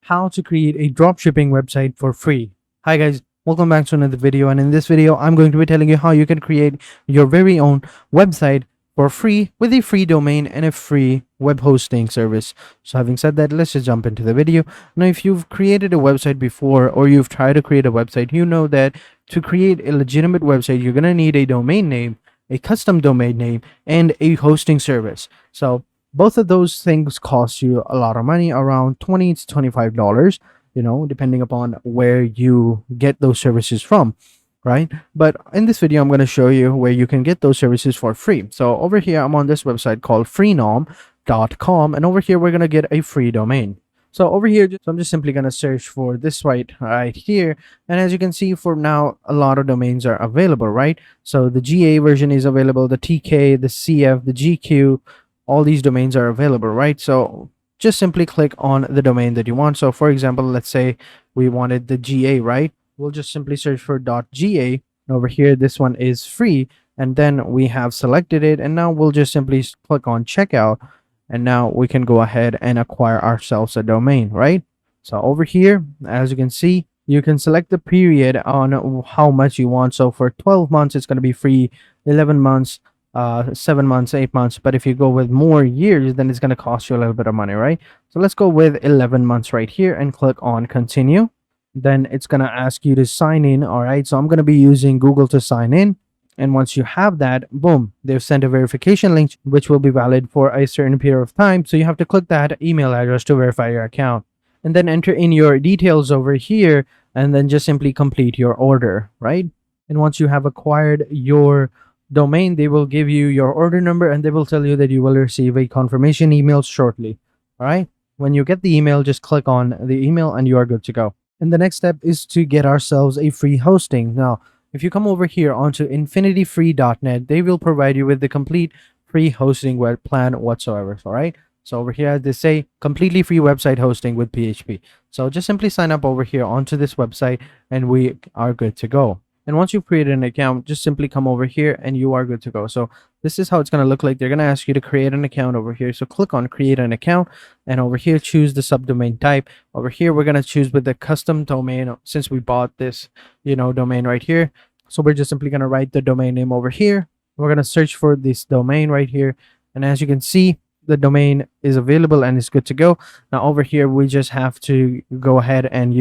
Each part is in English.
how to create a dropshipping website for free. Hi guys, welcome back to another video, and in this video I'm going to be telling you how you can create your very own website for free with a free domain and a free web hosting service. So having said that, let's just jump into the video. Now, if you've created a website before or you've tried to create a website, you know that to create a legitimate website you're going to need a domain name, a custom domain name, and a hosting service. So both of those things cost you a lot of money, around $20 to $25, depending upon where you get those services from, right? But in this video, I'm going to show you where you can get those services for free. So over here, I'm on this website called freenom.com, and over here, we're going to get a free domain. So over here, I'm just simply going to search for this site right here. And as you can see, for now, a lot of domains are available, right? So the GA version is available, the TK, the CF, the GQ, all these domains are available, right? So just simply click on the domain that you want. So for example, let's say we wanted the GA, right? We'll just simply search for .ga. Over here, this one is free, and then we have selected it, and now we'll just simply click on checkout, and now we can go ahead and acquire ourselves a domain, right? So over here, as you can see, you can select the period on how much you want. So for 12 months, it's going to be free, 11 months, 7 months, 8 months. But if you go with more years, then it's going to cost you a little bit of money, right? So let's go with 11 months right here and click on continue. Then it's going to ask you to sign in. All right, so I'm going to be using Google to sign in. And once you have that, boom, they've sent a verification link, which will be valid for a certain period of time. So you have to click that email address to verify your account, and then enter in your details over here, and then just simply complete your order, right? And once you have acquired your domain, they will give you your order number, and they will tell you that you will receive a confirmation email shortly. All right, when you get the email, just click on the email and you are good to go. And the next step is to get ourselves a free hosting. Now, if you come over here onto infinityfree.net, they will provide you with the complete free hosting web plan whatsoever. All right, so over here they say completely free website hosting with PHP. So just simply sign up over here onto this website and we are good to go. And once you've created an account, just simply come over here and you are good to go. So this is how it's going to look like. They're going to ask you to create an account over here. So click on create an account, and over here, choose the subdomain type. Over here, we're going to choose with the custom domain, since we bought this, domain right here. So we're just simply going to write the domain name over here. We're going to search for this domain right here. And as you can see, the domain is available and it's good to go. Now over here, we just have to go ahead and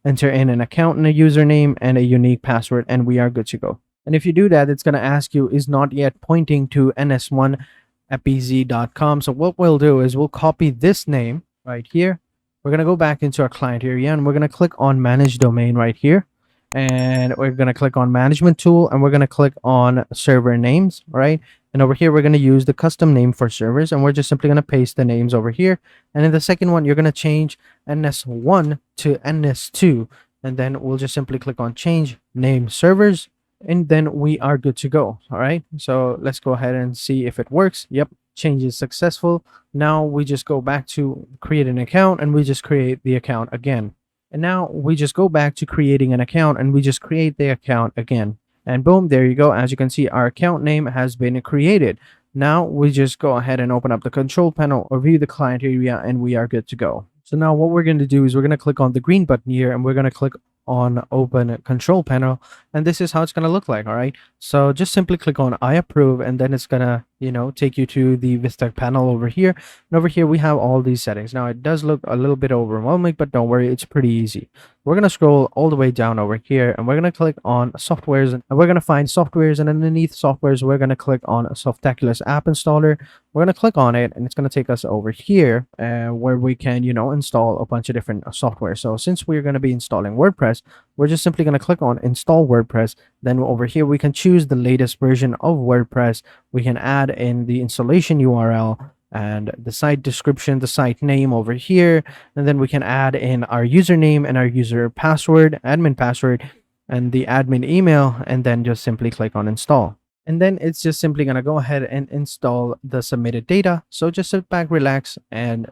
enter in an account and a username and a unique password, and we are good to go. And if you do that, it's going to ask you is not yet pointing to ns1apz.com. So what we'll do is we'll copy this name right here. We're going to go back into our client area, and we're going to click on manage domain right here. And we're going to click on management tool, and we're going to click on server names, right? And over here, we're going to use the custom name for servers, and we're just simply going to paste the names over here. And in the second one, you're going to change ns1 to ns2, and then we'll just simply click on change name servers, and then we are good to go. All right, so let's go ahead and see if it works. Yep, change is successful. Now we just go back to create an account, and we just create the account again. And now we just go back to creating an account, and we just create the account again. And boom, there you go. As you can see, our account name has been created. Now we just go ahead and open up the control panel or view the client area, and we are good to go. So now what we're going to do is we're going to click on the green button here, and we're going to click on open control panel, and this is how it's going to look like. All right, so just simply click on I approve, and then it's gonna take you to the Vista panel over here. And over here we have all these settings. Now it does look a little bit overwhelming, but don't worry, it's pretty easy. We're going to scroll all the way down over here, and we're going to click on softwares, and we're going to find softwares, and underneath softwares we're going to click on Softaculous app installer. We're going to click on it, and it's going to take us over here where we can install a bunch of different software. So since we're going to be installing WordPress, we're just simply going to click on install WordPress. Then over here we can choose the latest version of WordPress. We can add in the installation URL and the site description, the site name over here, and then we can add in our username and our user password, admin password, and the admin email, and then just simply click on install. And then it's just simply going to go ahead and install the submitted data. So just sit back, relax, and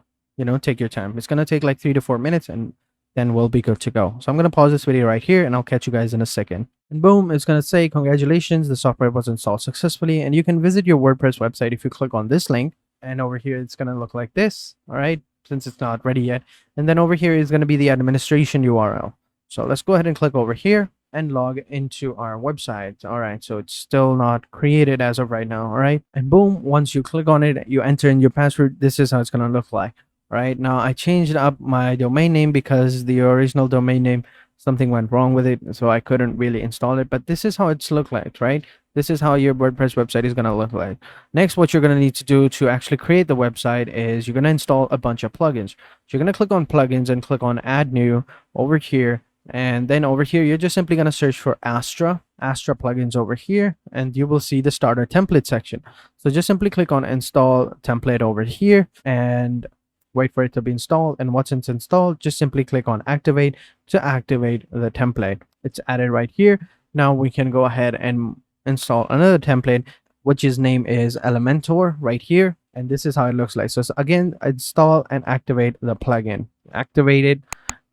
take your time. It's going to take like 3 to 4 minutes, and then we'll be good to go. So I'm going to pause this video right here, and I'll catch you guys in a second. And boom, it's going to say congratulations, the software was installed successfully, and you can visit your WordPress website if you click on this link. And over here, it's going to look like this. All right. since it's not ready yet. And then over here is going to be the administration URL. So let's go ahead and click over here and log into our website. All right, so it's still not created as of right now. All right, and boom, once you click on it, you enter in your password. This is how it's going to look like. Right now, I changed up my domain name because the original domain name, something went wrong with it, so I couldn't really install it. But this is how it's look like, right? This is how your WordPress website is going to look like. Next, what you're going to need to do to actually create the website is you're going to install a bunch of plugins. So you're going to click on plugins and click on add new over here. And then over here, you're just simply going to search for Astra plugins over here, and you will see the starter template section. So just simply click on install template over here and wait for it to be installed. And once it's installed, just simply click on activate to activate the template. It's added right here. Now we can go ahead and install another template, which is name is Elementor right here. And this is how it looks like. So again, install and activate the plugin. Activate it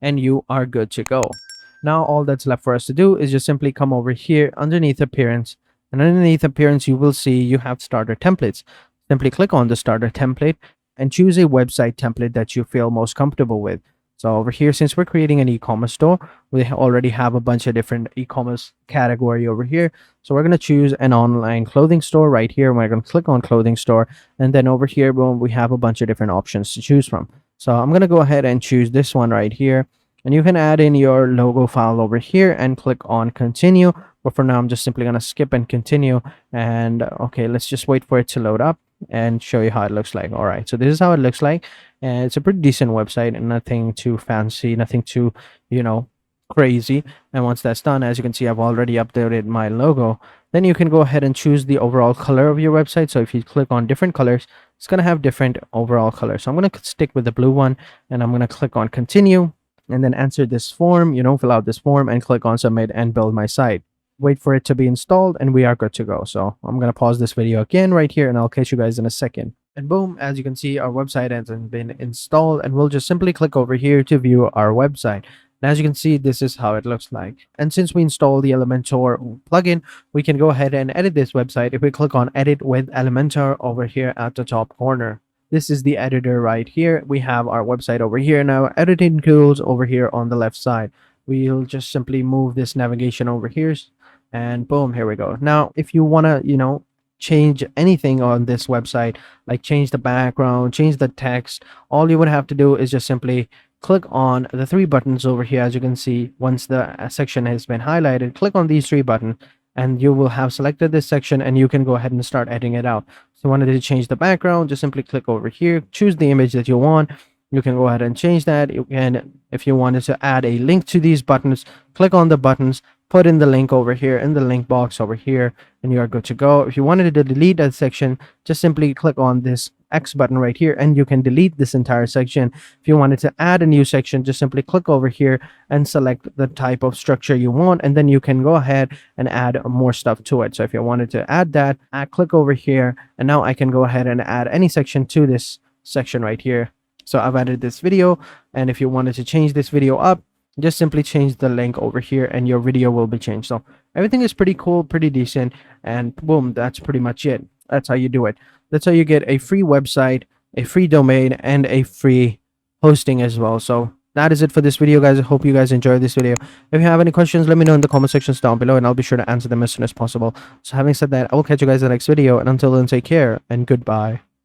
and you are good to go. Now all that's left for us to do is just simply come over here underneath appearance, and underneath appearance you will see you have starter templates. Simply click on the starter template and choose a website template that you feel most comfortable with. So over here, since we're creating an e-commerce store, we already have a bunch of different e-commerce category over here. So we're going to choose an online clothing store right here. We're going to click on clothing store, and then over here, boom, we have a bunch of different options to choose from. So I'm going to go ahead and choose this one right here, and you can add in your logo file over here and click on continue. But for now, I'm just simply going to skip and continue. And okay, let's just wait for it to load up and show you how it looks like. All right, so this is how it looks like, and it's a pretty decent website and nothing too fancy, nothing too, crazy. And once that's done, as you can see, I've already updated my logo. Then you can go ahead and choose the overall color of your website. So if you click on different colors, it's going to have different overall colors. So I'm going to stick with the blue one, and I'm going to click on continue and then answer this form, fill out this form and click on submit and build my site. Wait for it to be installed and we are good to go. So I'm going to pause this video again right here, and I'll catch you guys in a second. And boom, as you can see, our website has been installed, and we'll just simply click over here to view our website. And as you can see, this is how it looks like. And since we installed the Elementor plugin, we can go ahead and edit this website if we click on edit with Elementor over here at the top corner. This is the editor right here. We have our website over here now, editing tools over here on the left side. We'll just simply move this navigation over here, and boom, here we go. Now, if you want to, change anything on this website, like change the background, change the text, all you would have to do is just simply click on the three buttons over here. As you can see, once the section has been highlighted, click on these three buttons and you will have selected this section, and you can go ahead and start editing it out. So you wanted to change the background, just simply click over here, choose the image that you want. You can go ahead and change that. You can, if you wanted to add a link to these buttons, click on the buttons, put in the link over here in the link box over here, and you are good to go. If you wanted to delete that section, just simply click on this X button right here and you can delete this entire section. If you wanted to add a new section, just simply click over here and select the type of structure you want, and then you can go ahead and add more stuff to it. So if you wanted to add that, click over here, and now I can go ahead and add any section to this section right here. So I've added this video, and if you wanted to change this video up, just simply change the link over here and your video will be changed. So everything is pretty cool, pretty decent, and boom, that's pretty much it. That's how you do it. That's how you get a free website, a free domain, and a free hosting as well. So that is it for this video, guys. I hope you guys enjoyed this video. If you have any questions, let me know in the comment sections down below, and I'll be sure to answer them as soon as possible. So having said that, I will catch you guys in the next video, and until then, take care and goodbye.